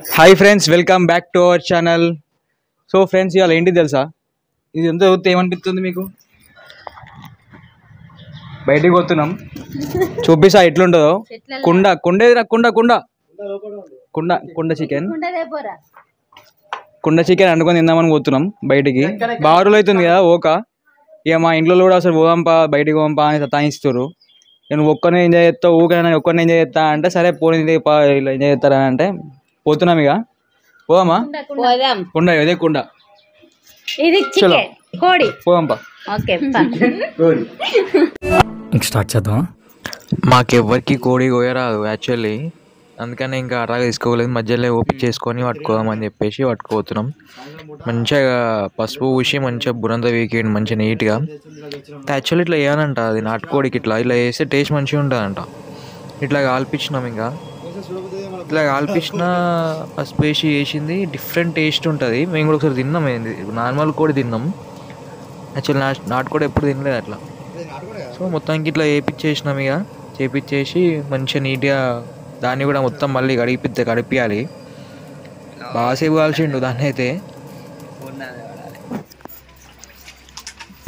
Hi friends, welcome back to our channel. So friends, ఇవాళ ఏంటి తెలుసా? ఇది ఎంత ఏమనిపిస్తుంది మీకు? బయటికి పోతున్నాం, చూపిస్తా ఎట్లుంటుందో. కుండ కుండ కుండ కుండ కుండ కుండ చికెన్ వండుకొని తిందామని పోతున్నాం బయటికి. బాగా రోజులు అవుతుంది కదా ఓక. ఇక మా ఇంట్లో కూడా అసలు పోదాంపా, బయటికి పోదాంపా అని సతాయిస్తారు. నేను ఒక్కరిని ఎంజాయ్ చేస్తావు, ఊకనే ఒక్కరిని ఎంజాయ్ చేస్తా అంటే సరే పోనీ ఇలా ఎంజాయ్ చేస్తారా అంటే పోతున్నాం. ఇక పోదామా? కుండ, అదే కుండ. పోదాంపా. స్టార్ట్ చేద్దాం. మాకెవ్వరికి కోడి కోయరాదు యాక్చువల్లీ, అందుకని ఇంకా అరాగా తీసుకోలేదు. మధ్యలో ఓపిక చేసుకొని పట్టుకోదామని చెప్పేసి పట్టుకోతున్నాం. మంచిగా పసుపు పూసి మంచిగా బురంత వీకేయండి మంచిగా నీట్గా. యాక్చువల్లీ ఇట్లా వేయాలంట, అది నాటుకోడికి ఇట్లా వేస్తే టేస్ట్ మంచిగా ఉంటుందంట. ఇట్లా కాల్పించినాం. ఇంకా ఇట్లా కాల్పించిన పసుపు వేసి వేసింది డిఫరెంట్ టేస్ట్ ఉంటుంది. మేము కూడా ఒకసారి తిన్నాం, నార్మల్ కోడి తిన్నాం. యాక్చువల్లీ నాటుకోడి ఎప్పుడు తినలేదు అట్లా. సో మొత్తానికి ఇట్లా వేపించేసినాం. ఇక చేపించేసి మంచిగా నీట్గా దాన్ని కూడా మొత్తం మళ్ళీ కడిపియాలి. బాగాసేపు కాల్చిండు దాన్ని అయితే.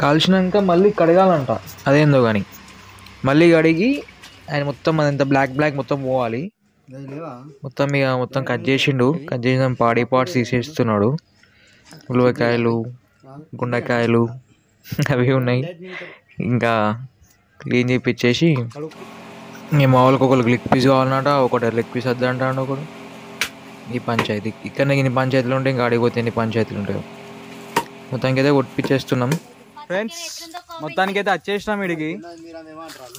కాల్చినాక మళ్ళీ కడగాలంట, అదేందో కానీ మళ్ళీ కడిగి ఆయన మొత్తం అదంతా బ్లాక్ మొత్తం పోవాలి. మొత్తం ఇక మొత్తం కట్ చేసిండు. కట్ చేసిన పాడి పార్ట్స్ తీసేస్తున్నాడు. ఉల్లిపాయలు, గుండెకాయలు అవి ఉన్నాయి. ఇంకా క్లీన్ చేపించేసి మా వాళ్ళకి ఒకరికి లెగ్ పీస్ కావాలన్నట, ఒకటి లెగ్ పీస్ వద్ద అంటాడు ఒకడు. ఈ పంచాయతీ ఇక్కడనే ఇన్ని పంచాయతీలు ఉంటాయి, ఇంకా ఆడిపోతే ఎన్ని పంచాయతీలు ఉంటాయి. మొత్తానికి అయితే కొట్టిపించేస్తున్నాం. ఫ్రెండ్స్, మొత్తానికి అయితే వచ్చేసినాం ఇడికి.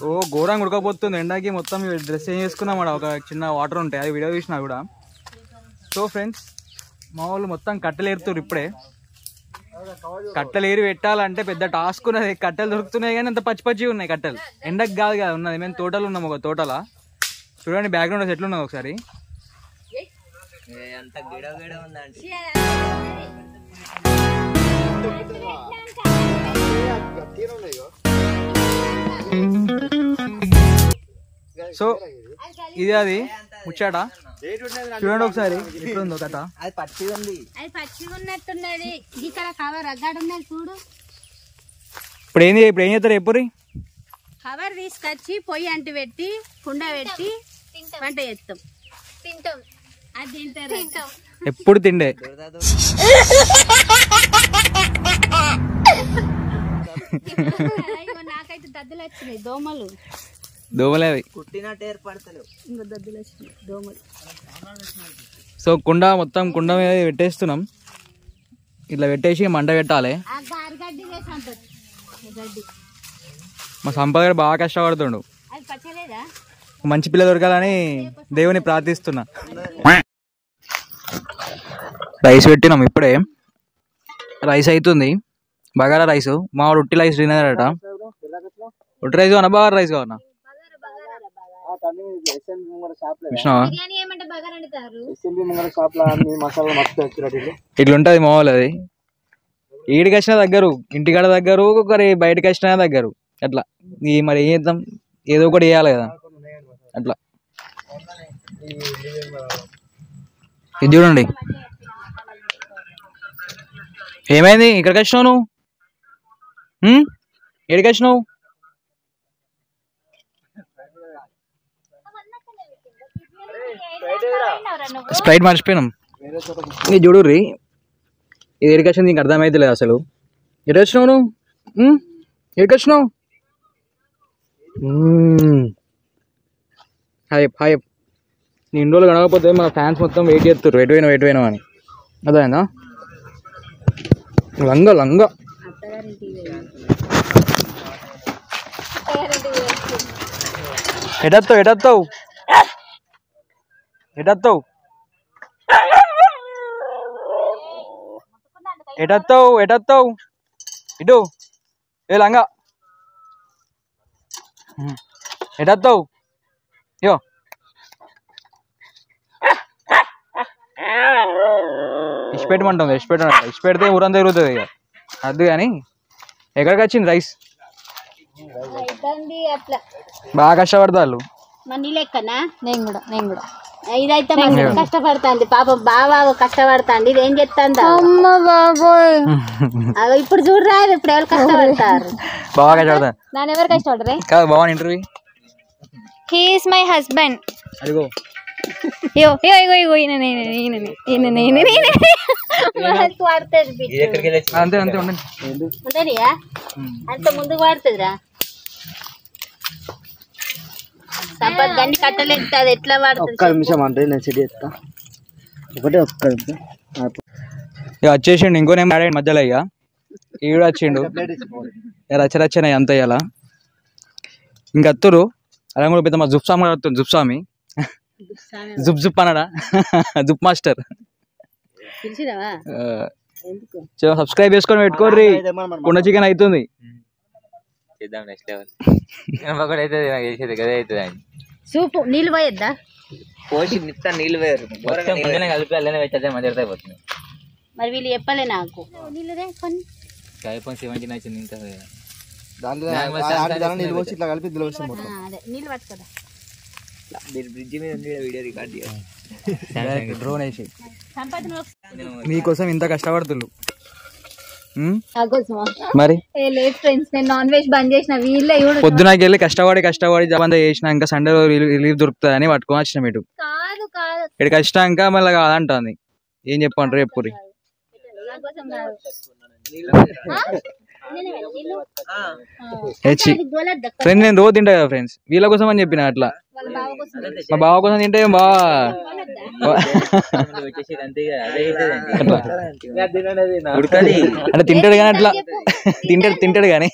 ఓ ఘోరంగా ఉడకపోతుంది ఎండకి. మొత్తం డ్రెస్ చేంజ్ చేసుకున్నాం. ఒక చిన్న వాటర్ ఉంటాయి, అది వీడియో తీసినా కూడా. సో ఫ్రెండ్స్, మా వాళ్ళు మొత్తం కట్టెలు ఏరుతారు ఇప్పుడే. కట్టెలు ఏరి పెట్టాలంటే పెద్ద టాస్క్ ఉన్నది. కట్టెలు దొరుకుతున్నాయి కానీ అంత పచ్చి ఉన్నాయి కట్టెలు. ఎండకు కాదు కదా ఉన్నది. మేము తోటలు ఉన్నాము, ఒక తోటలా. చూడండి బ్యాక్గ్రౌండ్ ఎట్లున్నది ఒకసారి. సో ఇది అది ముచ్చాట. చూడండి ఒకసారి ఎట్లుందో కథ. ఇప్పుడు ఏం చేస్తారు ఎప్పుడు? కవర్ తీసుకొచ్చి పొయ్యి అంటు పెట్టి కుండ పెట్టి వంట చేస్తాం, తింటాం. అది తింటారు ఎప్పుడు తిండే. నాకైతే దద్దులు వచ్చినాయి, దోమలు దోమలే అవి. ఇంకా దద్దులు వచ్చినాయి, దోమలు. సో కుండ మొత్తం కుండ మీద పెట్టేస్తున్నాం. ఇట్లా పెట్టేసి మంట పెట్టాలి. మా సంపద బాగా కష్టపడుతుండు. మంచి పిల్ల దొరకాలని దేవుని ప్రార్థిస్తున్నా. రైస్ పెట్టినాం ఇప్పుడే. రైస్ అవుతుంది, బగారా రైస్. మా వాడు ఉట్టి రైస్ తినేదట. ఉట్టి రైస్ కావన్నా, బగారా రైస్ కావన్నా? ఇట్లుంటది మా వాళ్ళు. అది ఈడికి వచ్చిన దగ్గర, ఇంటికాడ దగ్గర, ఒకరి బయటకు వచ్చిన దగ్గర. అట్లా మరి ఏం చేద్దాం, ఏదో ఒకటి చేయాలి కదా అట్లా. ఇది చూడండి ఏమైంది. ఇక్కడికి వచ్చినావు నువ్వు? ఎక్కడికి వచ్చినావు? స్ప్రైట్ మర్చిపోయినాం. ఇది చూడుర్రి, ఇది ఎక్కడికి వచ్చింది నీకు అర్థమైతే లేదు అసలు. ఎటు వచ్చినావు నువ్వు? ఎక్కడికి వచ్చినావు? Hi hi. నీ ఇన్ని రోజులు కనకపోతే మన ఫ్యాన్స్ మొత్తం వెయిట్ చేస్తారు, ఎటు పోయినావు అని. అదేనా లంగా లంగా. ఎటత్తావు ఎటత్తావు ఎటత్తావు ఎటత్తావు ఎటత్తావు ఇటు. ఏ లంగా ఎటత్తావు? యో ఇష్టపెట్టమంటుంది. ఇష్టపెడితే ఊరంతా తిరుగుతుంది ఇక. అది కానీ ఎక్కడికి వచ్చింది రైస్? బాగా కష్టపడతా వాళ్ళు. నేను కూడా ఇదైతే కష్టపడతాంది పాపం బాగా కష్టపడతాండి ఇది ఏం చెప్తాందా ఇప్పుడు చూడరాదు ఇప్పుడు ఎవరు కష్టపడతారు బాగా కష్టపడతా దాని ఎవరు కష్టపడరే కాదు బాగా interview he is my husband అదిగో అంతే అంతే ఉండండి అంత ముందుకు పడుతుందిరా సంపత్ గండి కట్టలేదు అది ఎట్లా పడుతుంది ఒక్క నిమిషం అంటే నేను సెట్ చేస్తా ఒకటే ఒక్క నిమిషం ఇక వచ్చేసిండు ఇంకో నేమ్ యాడ్ మధ్యలో ఇక ఈడు వచ్చిండు రచ్చరచ్చనే అంత ఇలా ఇంక అత్తురు అలా కూడా పెద్ద మా జుప్సామి వస్తుంది జుప్సామి జుప్ జుప్ అనడా జుప్ మాస్టర్ సబ్స్క్రైబ్ చేసుకొని పెట్టుకోర్రి కుండ చికెన్ అవుతుంది సూపు నీళ్ళు పోయొద్దా పోసి నీళ్ళు వేరు కలిపి అల్లనే పెట్టే మధ్య అయిపోతుంది మరి వీళ్ళు చెప్పలే నాకు నీళ్ళు కొన్ని 17 వచ్చింది ఇంకా నీళ్ళు పోసి ఇట్లా కలిపి ఇందులో వేస్తాం మొత్తం అదే నీళ్ళు పట్టుకోదా బ్రిడ్జి మీద వీడియో రికార్డ్ చేయాలి డ్రోన్ వేసి మీకోసం ఇంత కష్టపడుతుళ్ళు మరి లేదు ఫ్రెండ్స్ నేను నాన్ వెజ్ బంద్ చేసిన వీళ్ళే పొద్దునకి వెళ్ళి కష్టపడి జబంతా చేసినాక సండే రిలీఫ్ దొరుకుతుంది అని పట్టుకొని వచ్చినాం ఇటు కాదు కాదు ఇక్కడికి వచ్చినాక మళ్ళీ కాదంటుంది ఏం చెప్పండి రేపు పూరి ఫ్రెండ్స్ నేను రోజు తింటా కదా ఫ్రెండ్స్ వీళ్ళ కోసం అని చెప్పిన అట్లా మా బావ కోసం తింటే బాగా అంటే తింటాడు కానీ అట్లా తింటాడు కానీ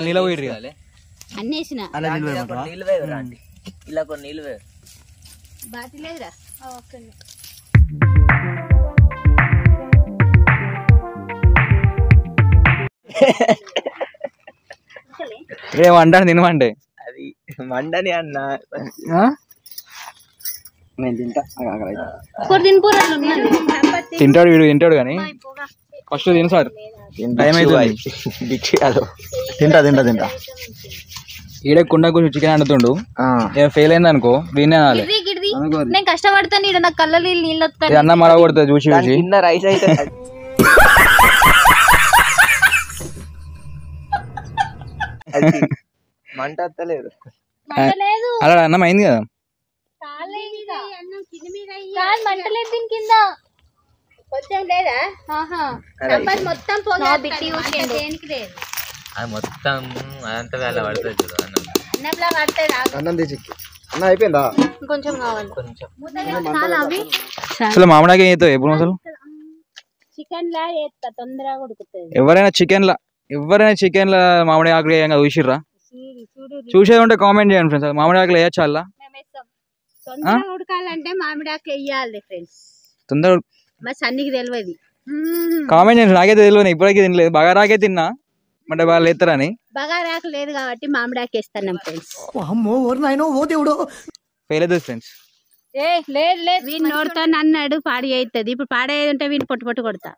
నీళ్ళ పోయి అన్నేసిన ఇలా కొన్ని నీళ్ళు బాటి లేదురా రే వండాను తినమంటే అది వండని అన్న నేను తింటా తింటాడు వీడు తింటాడు కానీ ఫస్ట్ తిను సార్ టైం అవుతుంది తింటా ఈడే కుండ కొంచెం చికెన్ వండుతుండు ఫెయిల్ అయింది అనుకో వీనే అనాలి నేను కష్టపడతాను నాకు కళ్ళ నీళ్ళు వస్తాయి అన్న మరవ కొడుతుంది చూసి కింద రైస్ అయితే మంట వస్తలేదు అలా అన్నం అయింది కదా మంటలేదు దీని కింద కొంచెం లేదా మొత్తం మొత్తం అదంతా వేళ పడుతుంది అన్నం తీసి అన్న అయిపోయిందా కొంచెం కావాలి అసలు మామిడాకి ఏం చేస్తావు ఎప్పుడు అసలు చికెన్ లా చేస్తా తొందరగా ఉడుకుతుంది ఎవరైనా చికెన్ లా మామిడి ఆకులు వేయంగా చూసిర్రా చూసేది ఉంటే కామెంట్ చేయండి ఫ్రెండ్స్ మామిడి ఆకులు వేయచ్చు అలా తొందరగా ఉడకాలంటే మామిడి ఆకులు వేయాలి ఫ్రెండ్స్ తొందరగా మరి సన్నికి తెలియదు కామెంట్ చేయండి నాకైతే తెలియదు ఇప్పటికీ తినలేదు బాగా రాకే తిన్నా అంటే వాళ్ళు ఎత్తారని బగారాకు లేదు కాబట్టి మామిడాకు వేస్తాను ఫ్రెండ్స్ ఫెయిల్ అవుతుంది ఫ్రెండ్స్ లేదు వీడి నోడుతో అన్నాడు పాడి అవుతుంది ఇప్పుడు పాడేది ఉంటే వీడిని పొట్టు కొడతా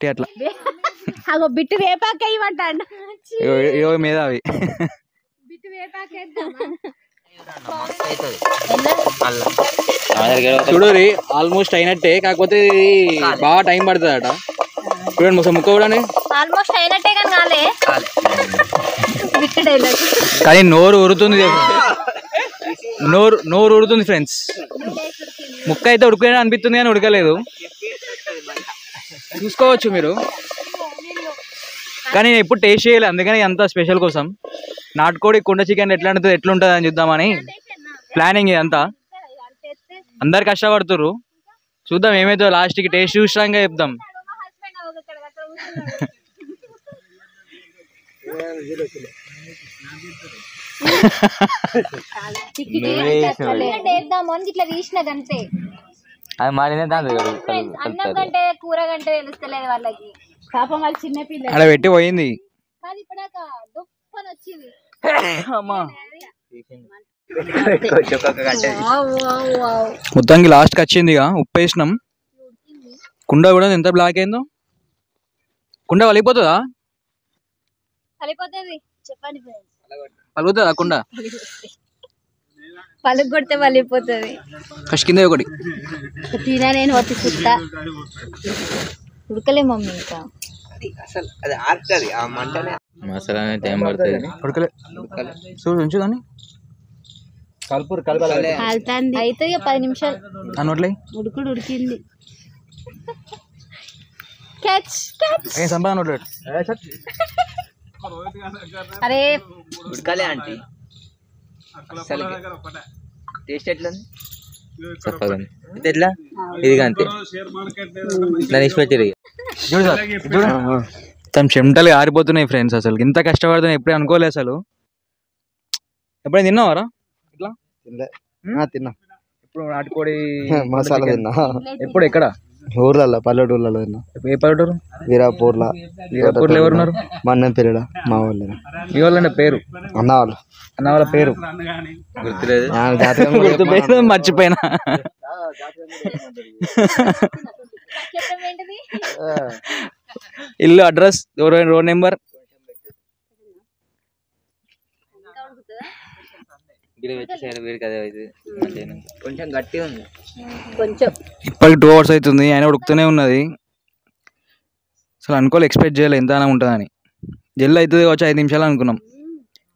అట్లా అగో బిట్టు వేపాక ఇవ్వంటాడు మీద అవి బిట్టు వేపాక చూడరి ఆల్మోస్ట్ అయినట్టే కాకపోతే బాగా టైం పడుతుంది అట చూడండి మొత్తం ముక్క కూడా ఆల్మోస్ట్ అయినట్టే కానీ కాలే కానీ నోరు ఉరుతుంది నోరు ఉడుతుంది ఫ్రెండ్స్ ముక్క అయితే ఉడికే అనిపిస్తుంది కానీ ఉడకలేదు చూసుకోవచ్చు మీరు కానీ నేను ఎప్పుడు టేస్ట్ చేయలేదు అందుకని అంత స్పెషల్ కోసం నాటుకోడి కుండ చికెన్ ఎట్లుంటుంది అని చూద్దామని ప్లానింగ్ ఇదంతా అందరు కష్టపడుతుర్రు చూద్దాం ఏమైతే లాస్ట్కి టేస్ట్ చూసాక చెప్దాం ఇట్లా తీసిన కంటే అది మారినే అన్నం కంటే కూర కంటే తెలుస్తలేదు వాళ్ళకి పాపం వాళ్ళు చిన్న పిల్లలు అలా పెట్టి పోయింది మొత్తానికి లాస్ట్కి వచ్చింది ఇక ఉప్పు వేసినాం కుండ కూడా ఎంత బ్లాక్ అయిందో కుండ వలిపోతుందా? పలిపోతుంది. చెప్పండి పలుగుతుందా కుండ? పలుగు కొడితే పలిపోతుంది. ఫస్ట్ కింద ఒకటి తినా నేను వచ్చి చూస్తా. ఉడకలే మమ్మీ ఇంకా. అసలు అది ఆర్టది ఆ మంటనే. మసాలా టైం పడుతుంది. ఉడకలే చూడు ఉంచు దాన్ని. కలపాలి. కాలుతుంది. అయితే 10 నిమిషాలు అన్నట్లే ఉడికింది. క్యాచ్ సంపాదన నోట్లేదు. అరే ఉడకాలే ఆంటీ. అసలు టేస్ట్ ఎట్లా చెప్పగా ఇది ఎట్లా ఇది అంతే దాన్ని ఇష్టపెట్టారు. చూడు సార్ చూడు తమ చెమటలు ఆరిపోతున్నాయి ఫ్రెండ్స్. అసలు ఇంత కష్టపడుతున్నాయి ఎప్పుడే అనుకోలేదు అసలు. ఎప్పుడైనా తిన్నావారా ఇట్లా? తిన్నా. ఇప్పుడు నాటుకోడి మసాలా తిన్నా. ఎప్పుడు ఎక్కడ? ఊర్లలో పల్లెటూర్లలో తిన్నా. ఏ పల్లెటూరు? వీరాపూర్లో ఎవరున్నారు? మన్నం పెళ్ళ మా వాళ్ళు. మీ వాళ్ళంటే పేరు? అన్న వాళ్ళు. అన్న వాళ్ళ పేరు గుర్తులేదు, మర్చిపోయినా. ఇల్లు అడ్రస్ రోడ్ నెంబర్ కొంచెం గట్టిగా ఉంది. ఇప్పటికి 2 hours అవుతుంది ఆయన ఉడుకుతూనే ఉన్నది. అసలు అనుకోలే, ఎక్స్పెక్ట్ చేయలే ఎంత అలా ఉంటుందని. జల్లు అవుతుంది వచ్చి 5 నిమిషాలు అనుకున్నాం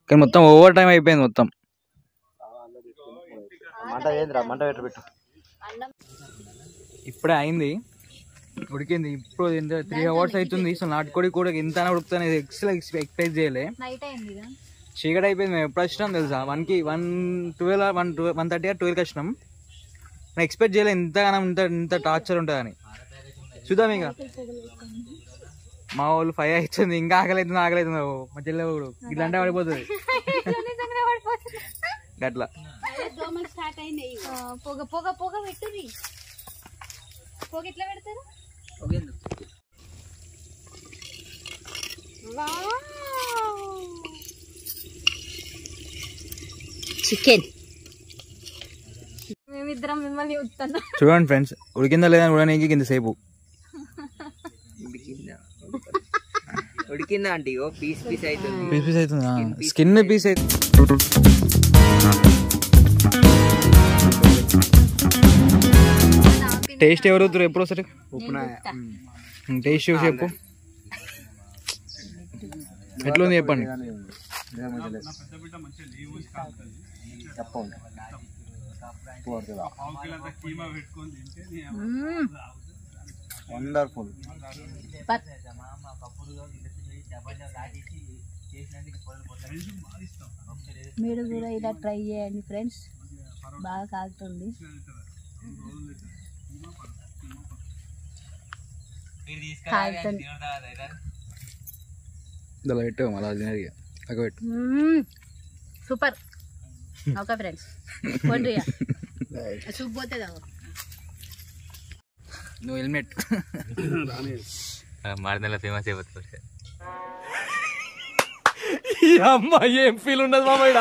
కానీ మొత్తం ఓవర్ టైం అయిపోయింది మొత్తం. ఇప్పుడే అయింది, ఉడికింది. ఇప్పుడు 3 hours అవుతుంది. అసలు నాటుకోడి కూడా ఎంత ఉడుకుతానే ఎక్స్పెక్ట్ చేయలే. చీకటి అయిపోయింది. మేము ఎప్పుడు వచ్చినాం తెలుసా? 1:30 12 వచ్చినాం. నేను ఎక్స్పెక్ట్ చేయలే ఇంతగానో ఇంత టార్చర్ ఉంటుందని. చూద్దాం ఇక. మా వాళ్ళు 5 అవుతుంది, ఇంకా ఆకలి అవుతుంది. మా చెల్లె ఇట్లా పడిపోతుంది గట్లా. చికెన్ మేమిద్దరం మిమ్మల్ని చూస్తాను. చూడండి ఫ్రెండ్స్, ఉడికిందా లేదా కూడా నీకు ఇంతసేపు ఉడికిందా ఆంటీ? పీస్ పీస్ అవుతుంది. పీస్ అవుతుంది, స్కిన్ పీస్ అవుతుంది. టేస్ట్ ఎవరు ఎప్పుడు వస్తారు? టేస్ట్ చూసి చెప్పు ఎట్లుంది చెప్పండి. వండర్ఫుల్. మీరు కూడా ఇలా ట్రై చేయండి ఫ్రెండ్స్, బాగా కాలుతుంది. సూపర్. ఓకే ఫ్రెండ్స్, చూపోతుంది. నువ్వు హెల్మెట్ మాడిన ఫేమస్ అయిపోతుంది. అమ్మా ఏం ఫీల్ ఉండదు మామయ్య.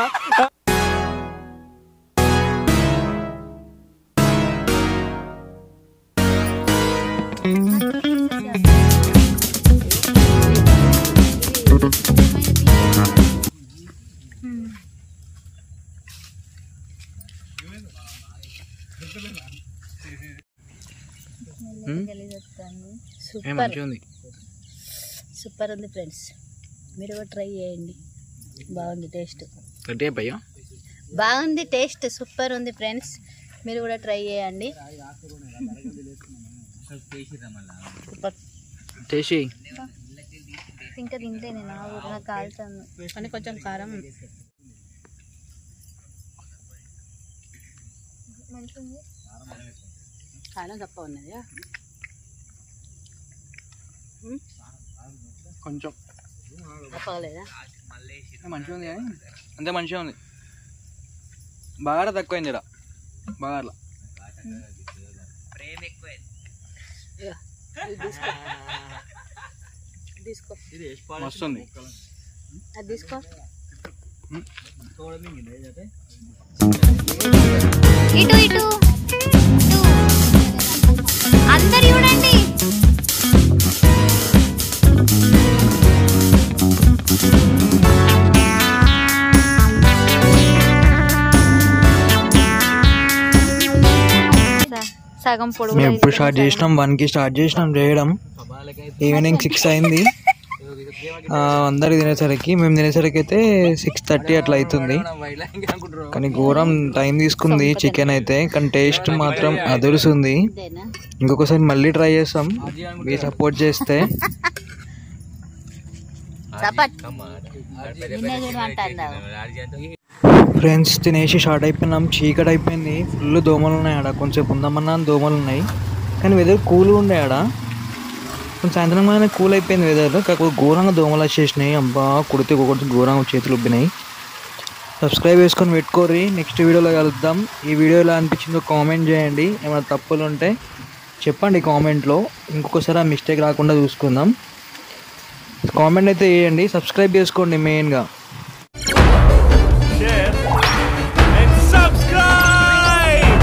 సూపర్ ఉంది ఫ్రెండ్స్, మీరు కూడా ట్రై చేయండి. బాగుంది టేస్ట్. బాగుంది టేస్ట్, సూపర్ ఉంది ఫ్రెండ్స్, మీరు కూడా ట్రై చేయండి. ఇంకా తింటే నేను నాకు కాలుతాను కానీ కొంచెం కారం. కారం తప్ప ఉన్నది కొంచెం తప్పలేదా? మంచిగా ఉంది కానీ అంతే, మంచిగా ఉంది. బాగా తక్కువైంది ఇక్కడ, బాగా తీసుకో, మస్తుంది. అది తీసుకో. ఇటు ఇటు అందరు చూడండి. సగం పొడుగు మేము ఎప్పుడు స్టార్ట్ చేసినాం 1కి స్టార్ట్ చేసినాం చేయడం. ఈవినింగ్ 6 అయింది. అందరికి తినేసరికి మేము తినేసరికి అయితే 6:30 అట్లా అవుతుంది. కానీ ఘోరం టైం తీసుకుంది చికెన్ అయితే. కానీ టేస్ట్ మాత్రం అదురుస్తుంది. ఇంకొకసారి మళ్ళీ ట్రై చేస్తాం మీరు సపోర్ట్ చేస్తే. ఫ్రెండ్స్ తినేసి స్టార్ట్ అయిపోయినాం. చీకటి అయిపోయింది. ఫుల్ దోమలు ఉన్నాయి ఆడ. కొంచెం ఉందామన్నా దోమలు ఉన్నాయి. కానీ వెదర్ కూల్గా ఉండే ఆడ. కొంచెం సాయంత్రం కానీ కూల్ అయిపోయింది వెదర్. కాకపోతే ఘోరంగా దోమలు వచ్చేసినాయి. అబ్బా కుడితే ఒక్కొక్కటి ఘోరంగా చేతులు ఉబ్బినాయి. సబ్స్క్రైబ్ చేసుకొని పెట్టుకోర్రి. నెక్స్ట్ వీడియోలో కలుద్దాం. ఈ వీడియో ఎలా అనిపించిందో కామెంట్ చేయండి. ఏమైనా తప్పులు ఉంటే చెప్పండి కామెంట్లో. ఇంకొకసారి ఆ మిస్టేక్ రాకుండా చూసుకుందాం. కామెంట్ అయితే చేయండి. సబ్స్క్రైబ్ చేసుకోండి మెయిన్గా.